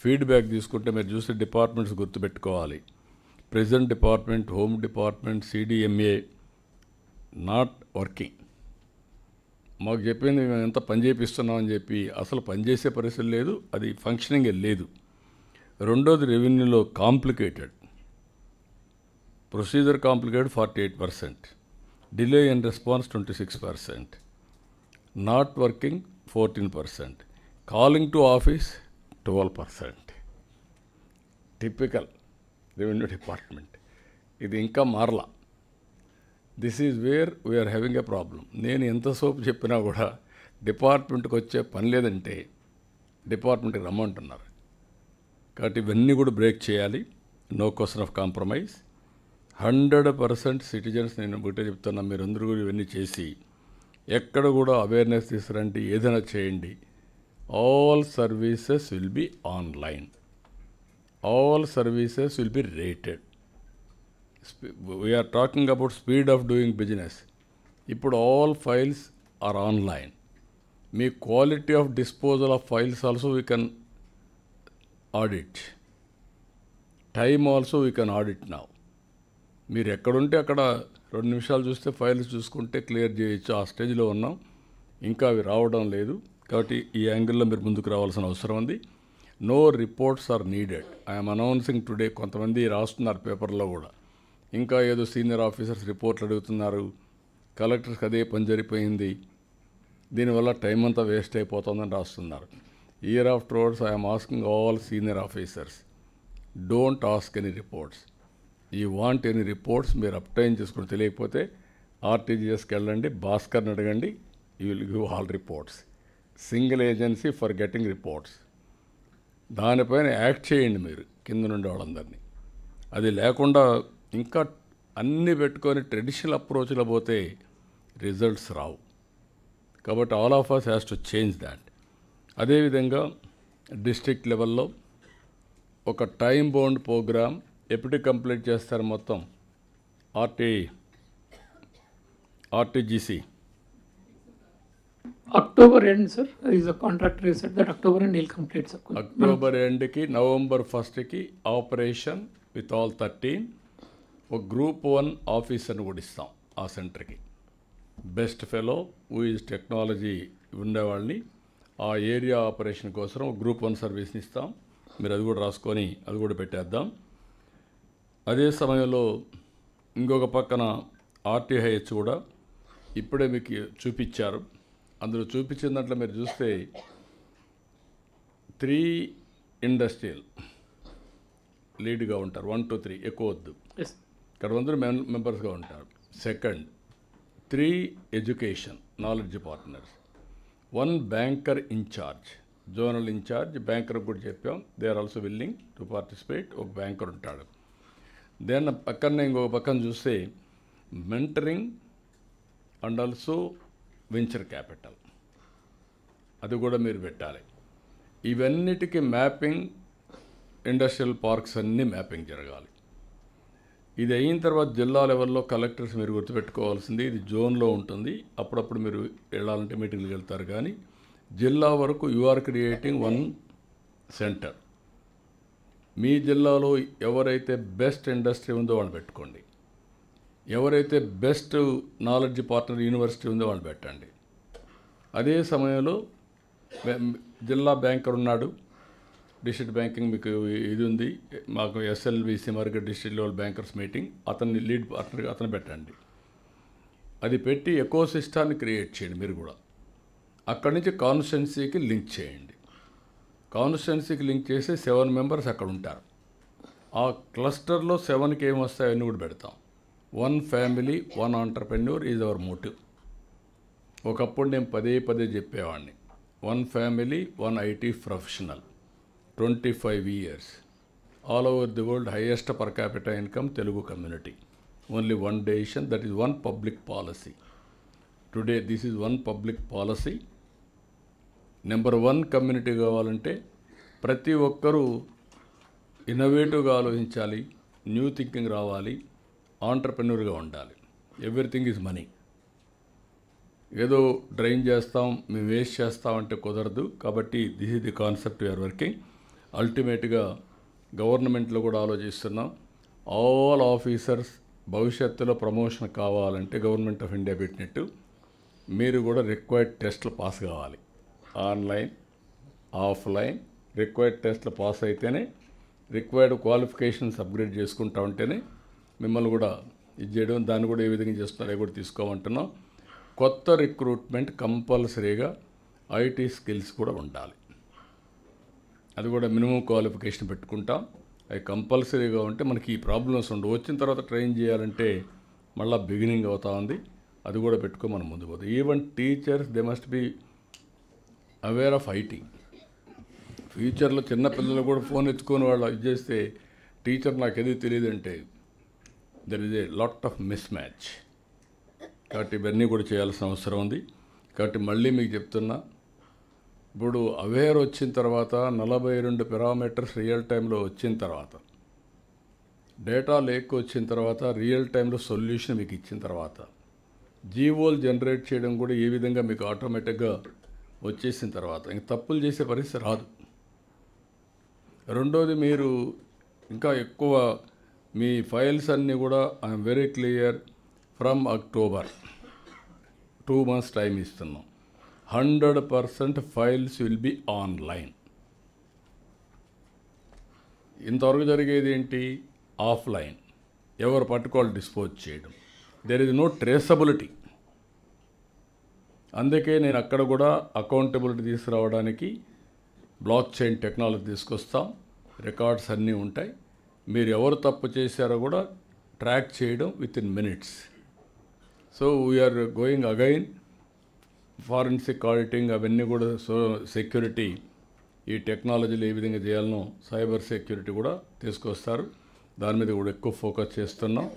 Feedback తీసుకుంటే మీరు చూసే డిపార్ట్మెంట్స్ గుర్తుపెట్టుకోవాలి. Present department, home department, CDMA not working. మాకు చెప్పింది మేము ఎంత పని చేపిస్తున్నామని చెప్పి అసలు పనిచేసే పరిస్థితి లేదు, అది ఫంక్షనింగే లేదు. రెండోది రెవెన్యూలో complicated procedure, complicated 48%, delay in response 26%, not working 14%, calling to office 12%. Typical revenue department. ఇది ఇంకా మారలా. This is where we're having a problem. నేను ఎంతసేపు చెప్పినా కూడా డిపార్ట్మెంట్కి వచ్చే పని లేదంటే డిపార్ట్మెంట్కి రమ్మంటున్నారు. కాబట్టి ఇవన్నీ కూడా బ్రేక్ చేయాలి. No question of compromise. 100% citizens, నేను ఒకటే చెప్తున్నా, మీరందరూ కూడా ఇవన్నీ చేసి ఎక్కడ కూడా అవేర్నెస్ తీసుకురండి, ఏదైనా చేయండి. All services will be online, all services will be rated. We're talking about speed of doing business. ఇప్పుడు ఆల్ ఫైల్స్ ఆర్ ఆన్లైన్. మీ quality of disposal of files also we can audit. Time also we can audit now. మీరు ఎక్కడుంటే అక్కడ 2 నిమిషాలు చూస్తే files చూసుకుంటే clear చేయొచ్చు. ఆ స్టేజ్లో ఉన్నాం. ఇంకా అవి రావడం లేదు. కాబట్టి ఈ యాంగిల్లో మీరు ముందుకు రావాల్సిన అవసరం ఉంది. No reports are needed. I'm announcing today. కొంతమంది రాస్తున్నారు పేపర్లో కూడా, ఇంకా ఏదో సీనియర్ ఆఫీసర్స్ రిపోర్ట్లు అడుగుతున్నారు, కలెక్టర్స్కి అదే పని జరిపోయింది, దీనివల్ల టైం అంతా వేస్ట్ అయిపోతుందని రాస్తున్నారు. Year after words I'm asking all senior officers, don't ask any reports. ఈ వాంట్ ఎనీ రిపోర్ట్స్ మీరు అప్టైన్ చేసుకుని తెలియకపోతే RTGSకి వెళ్ళండి, భాస్కర్ని అడగండి, you will give all reports. Single agency for getting reports. దానిపైన యాక్ట్ చేయండి మీరు కింద నుండి వాళ్ళందరినీ. అది లేకుండా ఇంకా అన్నీ పెట్టుకొని ట్రెడిషనల్ అప్రోచ్లో పోతే రిజల్ట్స్ రావు. కాబట్టి all of us has to change that. అదేవిధంగా డిస్ట్రిక్ట్ లెవెల్లో ఒక టైం బౌండ్ ప్రోగ్రామ్ ఎప్పుడు కంప్లీట్ చేస్తారు మొత్తం? RTGC October end, sir. There is a contractor said that October end he'll complete, sir. October ఎండ్కి, November 1st operation with all 13. ఒక Group 1 ఆఫీసర్ని కూడా ఇస్తాం ఆ సెంటర్కి. Best fellow who is technology ఉండేవాళ్ళని ఆ ఏరియా ఆపరేషన్ కోసం ఒక Group 1 సర్వీస్ని ఇస్తాం. మీరు అది కూడా రాసుకొని అది కూడా పెట్టేద్దాం. అదే సమయంలో ఇంకొక పక్కన RTIH కూడా ఇప్పుడే మీకు చూపించారు. అందులో చూపించిన దాంట్లో మీరు చూస్తే 3 ఇండస్ట్రియల్ లీడ్గా ఉంటారు. 1 to 3 ఎక్కువ వద్దు, ఇక్కడ అందరూ మెంబర్స్గా ఉంటారు. Second 3 education knowledge partners, 1 banker incharge, zonal incharge. Banker కూడా చెప్పాం, they are also willing to participate. ఒక బ్యాంకర్ ఉంటాడు. దెన్ పక్కనే ఇంకొక పక్కన చూస్తే mentoring and also venture capital, అది కూడా మీరు పెట్టాలి. ఇవన్నిటికీ మ్యాపింగ్, ఇండస్ట్రియల్ పార్క్స్ అన్నీ మ్యాపింగ్ జరగాలి. ఇది అయిన తర్వాత జిల్లా లెవెల్లో కలెక్టర్స్ మీరు గుర్తుపెట్టుకోవాల్సింది, ఇది జోన్లో ఉంటుంది. అప్పుడప్పుడు మీరు వెళ్ళాలంటే మీటింగ్కి వెళ్తారు. కానీ జిల్లా వరకు యు ఆర్ క్రియేటింగ్ 1 సెంటర్. మీ జిల్లాలో ఎవరైతే బెస్ట్ ఇండస్ట్రీ ఉందో వాళ్ళు పెట్టుకోండి, ఎవరైతే బెస్ట్ నాలెడ్జ్ పార్ట్నర్ యూనివర్సిటీ ఉందో వాళ్ళు పెట్టండి. అదే సమయంలో జిల్లా బ్యాంకర్ ఉన్నాడు, డిస్ట్రిక్ట్ బ్యాంకింగ్ మీకు ఇది ఉంది, మాకు SLVC market district level bankers meeting, అతన్ని లీడ్ పార్ట్నర్గా అతను పెట్టండి. అది పెట్టి ఎకో సిస్టాన్ని క్రియేట్ చేయండి. మీరు కూడా అక్కడి నుంచి కాన్స్టిట్యున్సీకి లింక్ చేయండి. కాన్స్టిట్యున్సీకి లింక్ చేసి 7 మెంబర్స్ అక్కడ ఉంటారు. ఆ క్లస్టర్లో 7కి ఏమొస్తాయో అన్నీ కూడా పెడతాం. 1 family 1 entrepreneur is our motive. ఒకప్పుడు నేను పదే చెప్పేవాడిని, 1 family 1 IT professional, 25 years, all over the world highest per capita income Telugu community. Only 1 decision, that is 1 public policy. Today this is 1 public policy. Number 1 community కావాలంటే ప్రతి ఒక్కరూ ఇన్నోవేటివ్గా ఆలోచించాలి, new thinking రావాలి, ఆంటర్ప్రెన్యూర్గా ఉండాలి. Everything is money. ఏదో drain చేస్తాం, మేము వేస్ట్ చేస్తామంటే కుదరదు. కాబట్టి this is the concept we are working. అల్టిమేట్గా గవర్నమెంట్లో కూడా ఆలోచిస్తున్నాం. ఆల్ ఆఫీసర్స్ భవిష్యత్తులో ప్రమోషన్ కావాలంటే గవర్నమెంట్ ఆఫ్ ఇండియా పెట్టినట్టు మీరు కూడా రిక్వైర్డ్ టెస్ట్లు పాస్ కావాలి. ఆన్లైన్, ఆఫ్లైన్ రిక్వైర్డ్ టెస్ట్లు పాస్ అయితేనే, రిక్వైర్డ్ క్వాలిఫికేషన్స్ అప్గ్రేడ్ చేసుకుంటా ఉంటేనే మిమ్మల్ని కూడా ఇది చేయడం. దాన్ని కూడా ఏ విధంగా చేస్తున్నారో కూడా తీసుకోమంటున్నాం. కొత్త రిక్రూట్మెంట్ కంపల్సరీగా ఐటీ స్కిల్స్ కూడా ఉండాలి. అది కూడా మినిమం క్వాలిఫికేషన్ పెట్టుకుంటాం. అవి కంపల్సరీగా ఉంటే మనకి ఈ ప్రాబ్లమ్స్ ఉండవు. వచ్చిన తర్వాత ట్రైన్ చేయాలంటే మళ్ళీ బిగినింగ్ అవుతా ఉంది. అది కూడా పెట్టుకో మనం ముందుకు పోతాం. Even teachers they must be aware of IT. ఫ్యూచర్లో చిన్నపిల్లలు కూడా ఫోన్ ఎత్తుకొని వాళ్ళు ఇది చేస్తే టీచర్ నాకు ఏది తెలియదు అంటే there is a lot of mismatch. కాబట్టి ఇవన్నీ కూడా చేయాల్సిన అవసరం ఉంది. కాబట్టి మళ్ళీ మీకు చెప్తున్నా, ఇప్పుడు అవేర్ వచ్చిన తర్వాత 42 పారామీటర్స్ రియల్ టైంలో వచ్చిన తర్వాత, డేటా లేక్ వచ్చిన తర్వాత, రియల్ టైంలో సొల్యూషన్ మీకు ఇచ్చిన తర్వాత, జీవోలు జనరేట్ చేయడం కూడా ఏ విధంగా మీకు ఆటోమేటిక్గా వచ్చేసిన తర్వాత ఇంక తప్పులు చేసే పరిస్థితి రాదు. రెండోది, మీరు ఇంకా ఎక్కువ మీ ఫైల్స్ అన్నీ కూడా I'm very clear from October 2 months time ఇస్తున్నాం. 100% ఫైల్స్ విల్ బి ఆన్లైన్. ఇంతవరకు జరిగేది ఏంటి? ఆఫ్లైన్, ఎవరు పట్టుకోవాలి డిస్పోజ్ చేయడం. There is no traceability. అందుకే నేను అక్కడ కూడా అకౌంటబిలిటీ తీసుకురావడానికి బ్లాక్ చైన్ టెక్నాలజీ తీసుకొస్తాం. రికార్డ్స్ అన్నీ ఉంటాయి. మీరు ఎవరు తప్పు చేశారో కూడా ట్రాక్ చేయడం within minutes. So we are going again forensic auditing అవన్నీ కూడా. సో సెక్యూరిటీ, ఈ టెక్నాలజీలు ఏ విధంగా చేయాలనో సైబర్ సెక్యూరిటీ కూడా తీసుకొస్తారు. దాని మీద కూడా ఎక్కువ ఫోకస్ చేస్తున్నాం.